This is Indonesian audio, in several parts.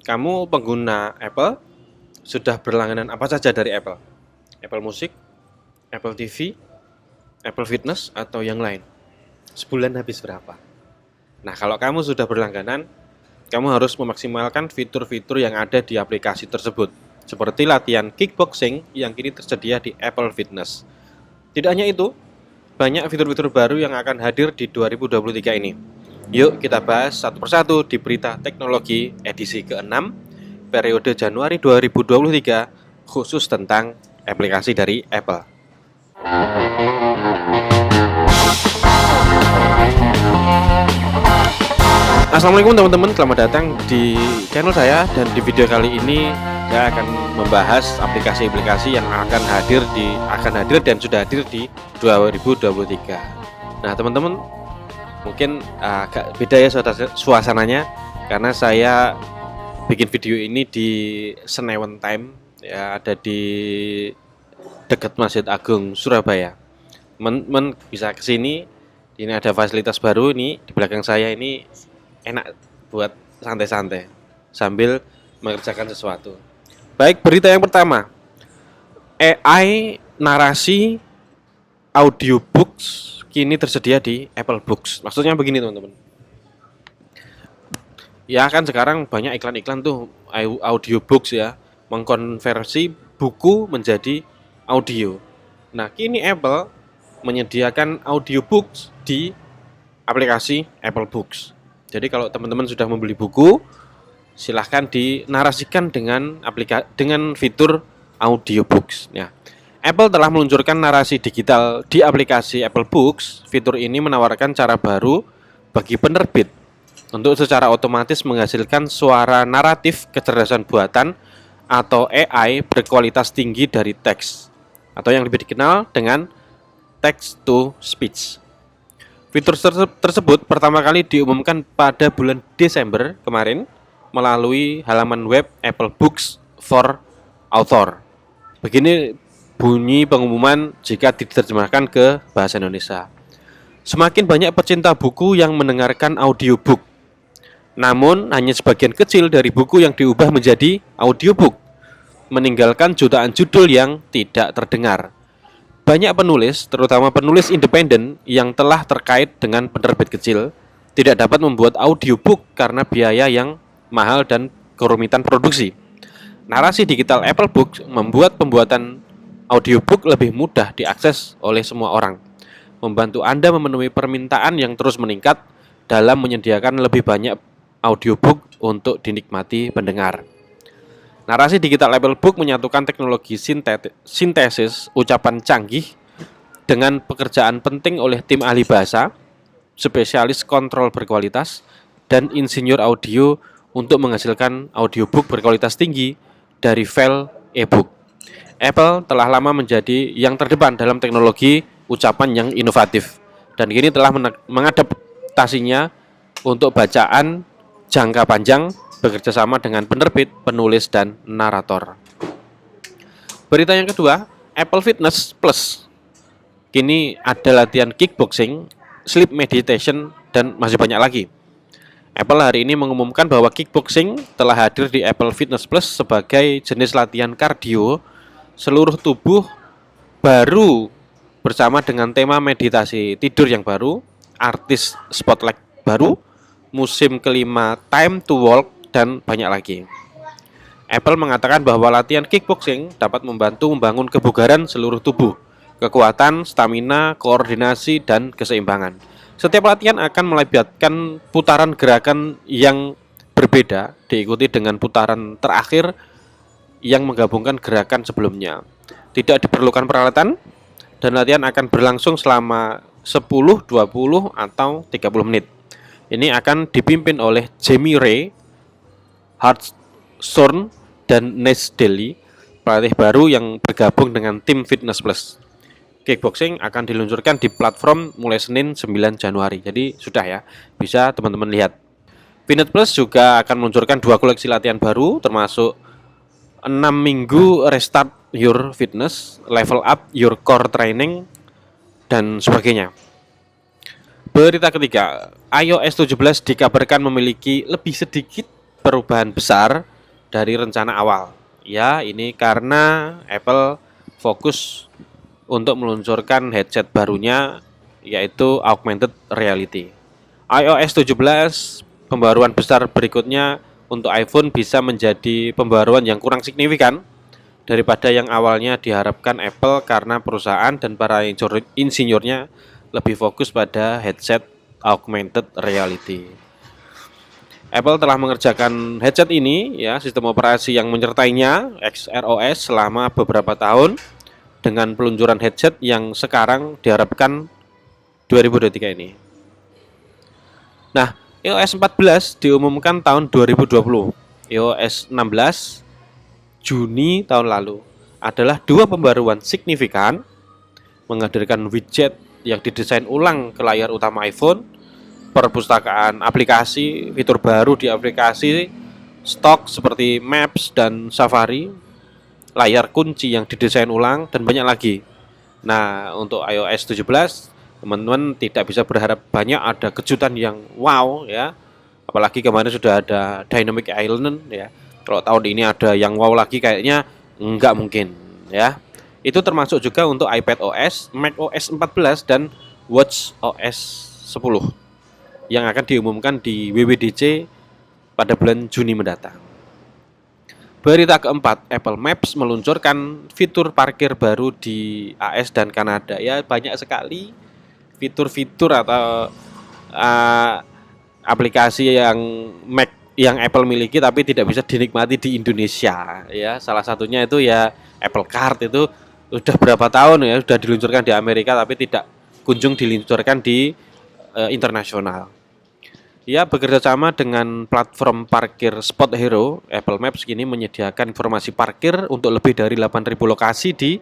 Kamu pengguna Apple, sudah berlangganan apa saja dari Apple? Apple Music, Apple TV, Apple Fitness, atau yang lain? Sebulan habis berapa? Nah, kalau kamu sudah berlangganan, kamu harus memaksimalkan fitur-fitur yang ada di aplikasi tersebut, seperti latihan kickboxing yang kini tersedia di Apple Fitness. Tidak hanya itu, banyak fitur-fitur baru yang akan hadir di 2023 ini. Yuk kita bahas satu persatu di berita teknologi edisi ke-6 periode Januari 2023 khusus tentang aplikasi dari Apple. Assalamualaikum teman-teman, selamat datang di channel saya. Dan di video kali ini saya akan membahas aplikasi-aplikasi yang akan hadir dan sudah hadir di 2023. Nah teman-teman, mungkin agak beda ya suasananya karena saya bikin video ini di Senewen Time ya, ada di dekat Masjid Agung Surabaya. Teman-teman bisa kesini, ini ada fasilitas baru. Ini di belakang saya ini enak buat santai-santai sambil mengerjakan sesuatu. Baik, berita yang pertama, AI narasi audiobooks kini tersedia di Apple Books. Maksudnya begini teman-teman, ya kan sekarang banyak iklan-iklan tuh audiobooks ya, mengkonversi buku menjadi audio. Nah, kini Apple menyediakan audiobooks di aplikasi Apple Books. Jadi kalau teman-teman sudah membeli buku, silahkan dinarasikan dengan fitur audiobooks. Ya, Apple telah meluncurkan narasi digital di aplikasi Apple Books. Fitur ini menawarkan cara baru bagi penerbit untuk secara otomatis menghasilkan suara naratif kecerdasan buatan atau AI berkualitas tinggi dari teks, atau yang lebih dikenal dengan text to speech. Fitur tersebut pertama kali diumumkan pada bulan Desember kemarin melalui halaman web Apple Books for Author. Begini bunyi pengumuman jika diterjemahkan ke bahasa Indonesia. Semakin banyak pecinta buku yang mendengarkan audiobook. Namun hanya sebagian kecil dari buku yang diubah menjadi audiobook, meninggalkan jutaan judul yang tidak terdengar. Banyak penulis, terutama penulis independen yang telah terkait dengan penerbit kecil, tidak dapat membuat audiobook karena biaya yang mahal dan kerumitan produksi. Narasi digital Apple Books membuat pembuatan audiobook lebih mudah diakses oleh semua orang, membantu Anda memenuhi permintaan yang terus meningkat dalam menyediakan lebih banyak audiobook untuk dinikmati pendengar. Narasi digital Apple Book menyatukan teknologi sintesis ucapan canggih dengan pekerjaan penting oleh tim ahli bahasa, spesialis kontrol berkualitas, dan insinyur audio untuk menghasilkan audiobook berkualitas tinggi dari file e-book. Apple telah lama menjadi yang terdepan dalam teknologi ucapan yang inovatif dan kini telah mengadaptasinya untuk bacaan jangka panjang bekerja sama dengan penerbit, penulis, dan narator. Berita yang kedua, Apple Fitness Plus. Kini ada latihan kickboxing, sleep meditation, dan masih banyak lagi. Apple hari ini mengumumkan bahwa kickboxing telah hadir di Apple Fitness Plus sebagai jenis latihan kardio seluruh tubuh baru bersama dengan tema meditasi tidur yang baru, artis spotlight baru, musim kelima Time to Walk, dan banyak lagi. Apple mengatakan bahwa latihan kickboxing dapat membantu membangun kebugaran seluruh tubuh, kekuatan, stamina, koordinasi, dan keseimbangan. Setiap latihan akan melibatkan putaran gerakan yang berbeda, diikuti dengan putaran terakhir yang menggabungkan gerakan sebelumnya. Tidak diperlukan peralatan, dan latihan akan berlangsung selama 10, 20, atau 30 menit. Ini akan dipimpin oleh Jamie Ray, Hartshorn, dan Nash Daly, pelatih baru yang bergabung dengan tim Fitness Plus. Kickboxing akan diluncurkan di platform mulai Senin 9 Januari. Jadi sudah ya, bisa teman-teman lihat. Fitness Plus juga akan meluncurkan 2 koleksi latihan baru, termasuk 6 minggu Restart Your Fitness, Level Up Your Core Training, dan sebagainya. Berita ketiga, iOS 17 dikabarkan memiliki lebih sedikit perubahan besar dari rencana awal. Ya, ini karena Apple fokus untuk meluncurkan headset barunya, yaitu augmented reality. iOS 17 pembaruan besar berikutnya untuk iPhone bisa menjadi pembaruan yang kurang signifikan daripada yang awalnya diharapkan Apple karena perusahaan dan para insinyurnya lebih fokus pada headset augmented reality. Apple telah mengerjakan headset ini, ya, sistem operasi yang menyertainya, XROS, selama beberapa tahun dengan peluncuran headset yang sekarang diharapkan 2023 ini. Nah, iOS 14 diumumkan tahun 2020. iOS 16 Juni tahun lalu adalah dua pembaruan signifikan, menghadirkan widget yang didesain ulang ke layar utama iPhone, perpustakaan aplikasi, fitur baru di aplikasi stok seperti Maps dan Safari, layar kunci yang didesain ulang, dan banyak lagi. Nah, untuk iOS 17, teman-teman tidak bisa berharap banyak ada kejutan yang wow, ya. Apalagi kemarin sudah ada Dynamic Island, ya. Kalau tahun ini ada yang wow lagi kayaknya nggak mungkin, ya. Itu termasuk juga untuk iPadOS, macOS 14 dan watchOS 10 yang akan diumumkan di WWDC pada bulan Juni mendatang. Berita keempat, Apple Maps meluncurkan fitur parkir baru di AS dan Kanada. Ya, banyak sekali fitur-fitur atau aplikasi yang Apple miliki tapi tidak bisa dinikmati di Indonesia. Ya, salah satunya itu ya Apple Card, itu sudah berapa tahun ya sudah diluncurkan di Amerika tapi tidak kunjung diluncurkan di internasional. Ya, bekerja sama dengan platform parkir Spot Hero, Apple Maps kini menyediakan informasi parkir untuk lebih dari 8.000 lokasi di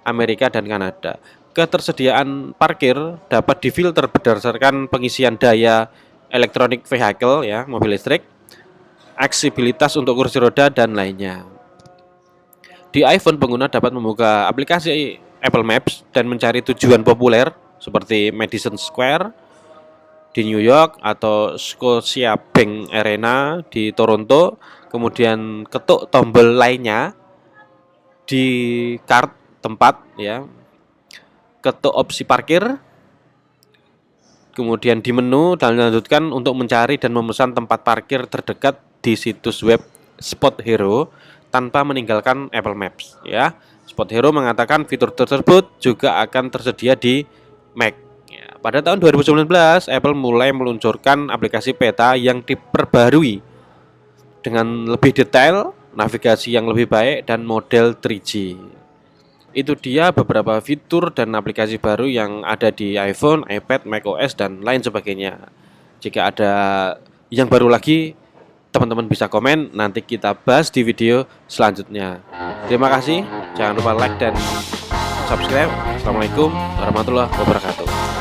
Amerika dan Kanada. Ketersediaan parkir dapat difilter berdasarkan pengisian daya electronic vehicle, ya, mobil listrik, aksesibilitas untuk kursi roda, dan lainnya. Di iPhone, pengguna dapat membuka aplikasi Apple Maps dan mencari tujuan populer seperti Madison Square di New York atau Scotiabank Arena di Toronto, kemudian ketuk tombol lainnya di kart tempat, ya, ketuk opsi parkir, kemudian di menu dan lanjutkan untuk mencari dan memesan tempat parkir terdekat di situs web Spot Hero tanpa meninggalkan Apple Maps, ya. Spot Hero mengatakan fitur tersebut juga akan tersedia di Mac. Pada tahun 2019, Apple mulai meluncurkan aplikasi peta yang diperbarui dengan lebih detail, navigasi yang lebih baik, dan model 3G. Itu dia beberapa fitur dan aplikasi baru yang ada di iPhone, iPad, macOS, dan lain sebagainya. Jika ada yang baru lagi, teman-teman bisa komen, nanti kita bahas di video selanjutnya. Terima kasih, jangan lupa like dan subscribe. Assalamualaikum warahmatullahi wabarakatuh.